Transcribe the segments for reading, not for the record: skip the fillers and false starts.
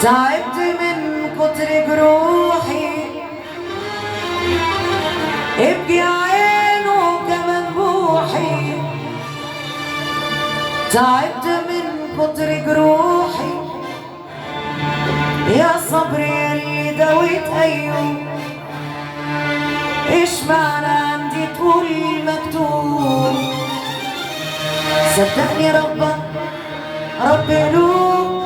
تعبت من كتر جروحي، ابكي عينه كمان بوحي. تعبت من كتر جروحي، يا صبري اللي داويت ايوه. ايش معنى عندي طول مكتوب؟ صدقني ربك رب قلوب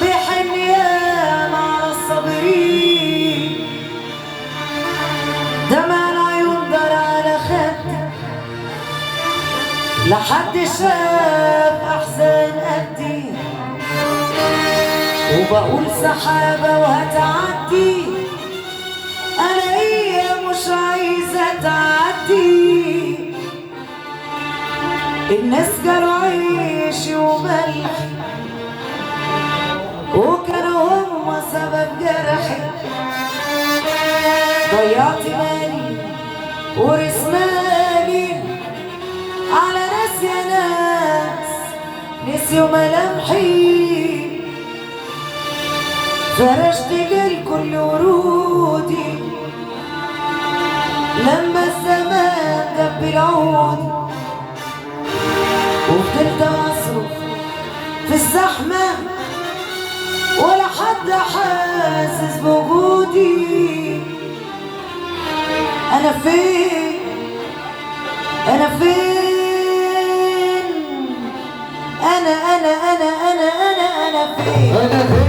بيحن ياما على الصابرين. دمع العيون دار على خدي، لحد شاف احزان قدي. وبقول سحابة وهتعدي، انا هي مش عايزة تعدي. الناس قالوا عيشي وملحي، وكانوا هم سبب جرحي. ضيعت مالي ورث مالي على ناس يا ناس نسيوا ملامحي. فرشت للكل ورودي لما الزمان دب العود. وفضلت اصرخ في الزحمة ولا حد حاسس بوجودي. انا فين انا فين؟ انا فين؟